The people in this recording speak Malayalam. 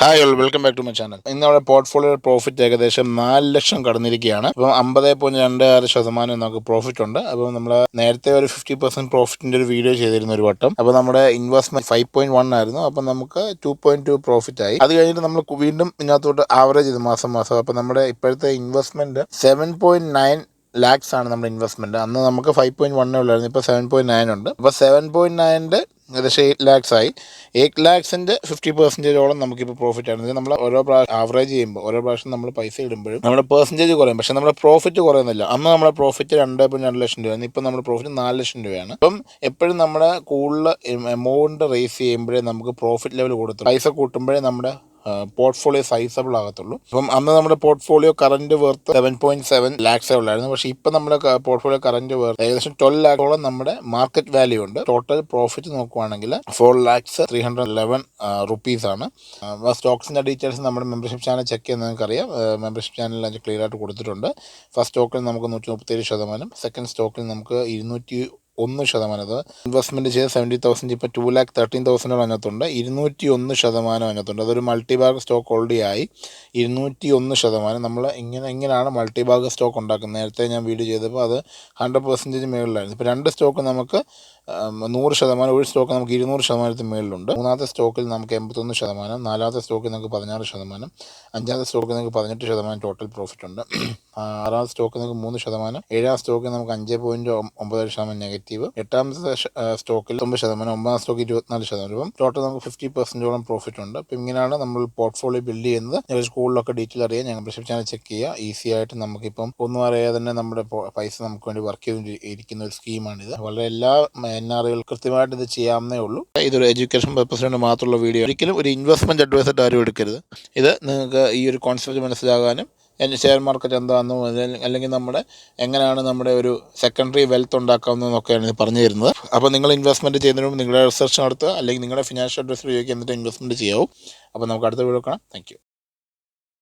Hi all, welcome back to my channel. ഇന്ന് നമ്മുടെ പോർട്ട്ഫോളിയോ പ്രോഫിറ്റ് ഏകദേശം 4 ലക്ഷം കടന്നിരിക്കുകയാണ്. അപ്പം 50.26% നമുക്ക് പ്രോഫിറ്റ് ഉണ്ട്. അപ്പം നമ്മൾ നേരത്തെ ഒരു 50% പ്രോഫിറ്റിന്റെ ഒരു വീഡിയോ ചെയ്തിരുന്നു ഒരു വട്ടം. അപ്പോൾ നമ്മുടെ ഇൻവെസ്റ്റ്മെന്റ് 5.1 ആയിരുന്നു. അപ്പം നമുക്ക് 2.2 പ്രോഫിറ്റ് ആയി. അത് കഴിഞ്ഞിട്ട് നമ്മൾ വീണ്ടും ഇതിനകത്തോട്ട് ആവറേജ് ചെയ്ത് മാസം. അപ്പം നമ്മുടെ ഇപ്പോഴത്തെ ഇൻവെസ്റ്റ്മെന്റ് 7.9 ലാക്സ് ആണ് നമ്മുടെ ഇൻവെസ്റ്റ്മെന്റ്. അന്ന് നമുക്ക് 5.1 ഉള്ളായിരുന്നു, ഇപ്പോൾ 7.9 ഉണ്ട്. അപ്പോൾ 7.9 ഏകദേശം 8 ലാക്സ് ആയി. 8 ലാക്സിൻ്റെ 50%ഓളം നമുക്കിപ്പോൾ പ്രോഫിറ്റ് ആണ്. നമ്മൾ ഓരോ പ്രാവശ്യം ആവറേജ് ചെയ്യുമ്പോൾ, ഓരോ പ്രാവശ്യം നമ്മൾ പൈസ ഇടുമ്പോഴും നമ്മുടെ പെർസെൻറ്റേജ് കുറയും, പക്ഷേ നമ്മുടെ പ്രോഫിറ്റ് കുറയുന്നില്ല. അന്ന് നമ്മുടെ പ്രോഫിറ്റ് 2.2 ലക്ഷം രൂപയാണ്, ഇപ്പം നമ്മുടെ പ്രോഫിറ്റ് 4 ലക്ഷം രൂപയാണ്. അപ്പം എപ്പോഴും നമ്മുടെ കൂടുതൽ എമൗണ്ട് റേസ് ചെയ്യുമ്പോഴേ നമുക്ക് പ്രോഫിറ്റ് ലെവൽ കൊടുത്തുള്ളൂ. പൈസ കൂട്ടുമ്പോഴേ നമ്മുടെ പോർട്ട്ഫോളിയോ സൈസബിൾ ആകത്തുള്ളൂ. അപ്പം അന്ന് നമ്മുടെ പോർട്ട്ഫോളിയോ കറന്റ് വർത്ത് 7.7 ലാക്സേ ഉള്ളായിരുന്നു. പക്ഷേ ഇപ്പം നമ്മുടെ പോർട്ട്ഫോളിയോ കറന്റ് വർത്ത് ഏകദേശം 12 ലാക്കോളം നമ്മുടെ മാർക്കറ്റ് വാല്യൂ ഉണ്ട്. ടോട്ടൽ പ്രോഫിറ്റ് നോക്കുവാണെങ്കിൽ 4,311 റുപ്പീസാണ്. സ്റ്റോക്സിൻ്റെ ഡീറ്റെയിൽസ് നമ്മുടെ മെമ്പർഷിപ്പ് ചാനൽ ചെക്ക് ചെയ്യുന്നത് നിങ്ങൾക്കറിയാം. മെമ്പർഷിപ്പ് ചാനലിൽ അത് ക്ലിയർ ആയിട്ട് കൊടുത്തിട്ടുണ്ട്. ഫസ്റ്റ് സ്റ്റോക്കിൽ നമുക്ക് 137%, സെക്കൻഡ് സ്റ്റോക്കിൽ നമുക്ക് 201%. അത് ഇൻവെസ്റ്റ്മെൻറ്റ് ചെയ്ത് 70,000, ഇപ്പോൾ 2,13,000 അതിനകത്തുണ്ട്. 201% അതിനകത്തുണ്ട്. അതൊരു മൾട്ടി ബാഗ് സ്റ്റോക്ക് ഓൾറെഡി ആയി. 201%. നമ്മൾ ഇങ്ങനെയാണ് മൾട്ടി ബാഗ് സ്റ്റോക്ക് ഉണ്ടാക്കുന്നത്. നേരത്തെ ഞാൻ വീഡിയോ ചെയ്തപ്പോൾ അത് 100% മേളിലായിരുന്നു. ഇപ്പോൾ 2 സ്റ്റോക്ക് നമുക്ക് 100%, ഒരു സ്റ്റോക്ക് നമുക്ക് 200% മേളിലുണ്ട്. മൂന്നാമത്തെ സ്റ്റോക്കിൽ നമുക്ക് 81%, നാലാമത്തെ സ്റ്റോക്കിൽ നമുക്ക് 16%, അഞ്ചാമത്തെ സ്റ്റോക്കിൽ നമുക്ക് 18% ടോട്ടൽ പ്രോഫിറ്റ് ഉണ്ട്. ആറാമത്തെ സ്റ്റോക്കിൽ നമുക്ക് 3%, ഏഴാം സ്റ്റോക്കിൽ നമുക്ക് 5.9% നെഗറ്റീവ്, എട്ടാമത്തെ സ്റ്റോക്കിൽ 9%, ഒമ്പതാം സ്റ്റോക്കിൽ 24%. ഇപ്പം ടോട്ടൽ നമുക്ക് 50%ഓളം പ്രോഫിറ്റ് ഉണ്ട്. അപ്പം ഇങ്ങനെയാണ് നമ്മൾ പോർട്ട്ഫോളിയോ ബിൽഡ് ചെയ്യുന്നത്. ഞങ്ങൾ സ്കൂളിലൊക്കെ ഡീറ്റെയിൽ അറിയാം, ഞങ്ങൾ മെമ്പർഷിപ്പ് ചാനൽ ചെക്ക് ചെയ്യുക. ഈസി ആയിട്ട് നമുക്കിപ്പം ഒന്നും അറിയാതെ തന്നെ നമ്മുടെ പൈസ നമുക്ക് വേണ്ടി വർക്ക് ചെയ്തിരിക്കുന്ന ഒരു സ്കീമാണിത്. വളരെ എല്ലാ NRIകൾ കൃത്യമായിട്ട് ഇത് ചെയ്യാവുന്നേ ഉള്ളൂ. ഇതൊരു എഡ്യൂക്കേഷൻ പർപ്പസിന് വേണ്ടി മാത്രമുള്ള വീഡിയോ, ഒരിക്കലും ഒരു ഇൻവെസ്റ്റ്മെന്റ് അഡ്വൈസായിട്ട് ആരും എടുക്കരുത്. ഇത് നിങ്ങൾക്ക് ഈ ഒരു കോൺസെപ്റ്റ് മനസ്സിലാകാനും ഷെയർ മാർക്കറ്റ് എന്താണെന്നോ അല്ലെങ്കിൽ നമ്മുടെ എങ്ങനെയാണ് നമ്മുടെ ഒരു സെക്കൻഡറി വെൽത്ത് ഉണ്ടാക്കാവുന്നതെന്നൊക്കെയാണ് ഇത് പറഞ്ഞു തരുന്നത്. അപ്പോൾ നിങ്ങൾ ഇൻവെസ്റ്റ്മെൻറ്റ് ചെയ്യുന്നതിന് മുമ്പ് നിങ്ങളുടെ റിസർച്ച് നടത്തുക, അല്ലെങ്കിൽ നിങ്ങളുടെ ഫിനാൻഷ്യൽ അഡ്വൈസർ ചോദിക്കുക എന്നിട്ട് ഇൻവെസ്റ്റ്മെൻറ്റ് ചെയ്യാവും. അപ്പോൾ നമുക്ക് അടുത്ത വീഡിയോ കാണാം. Thank you.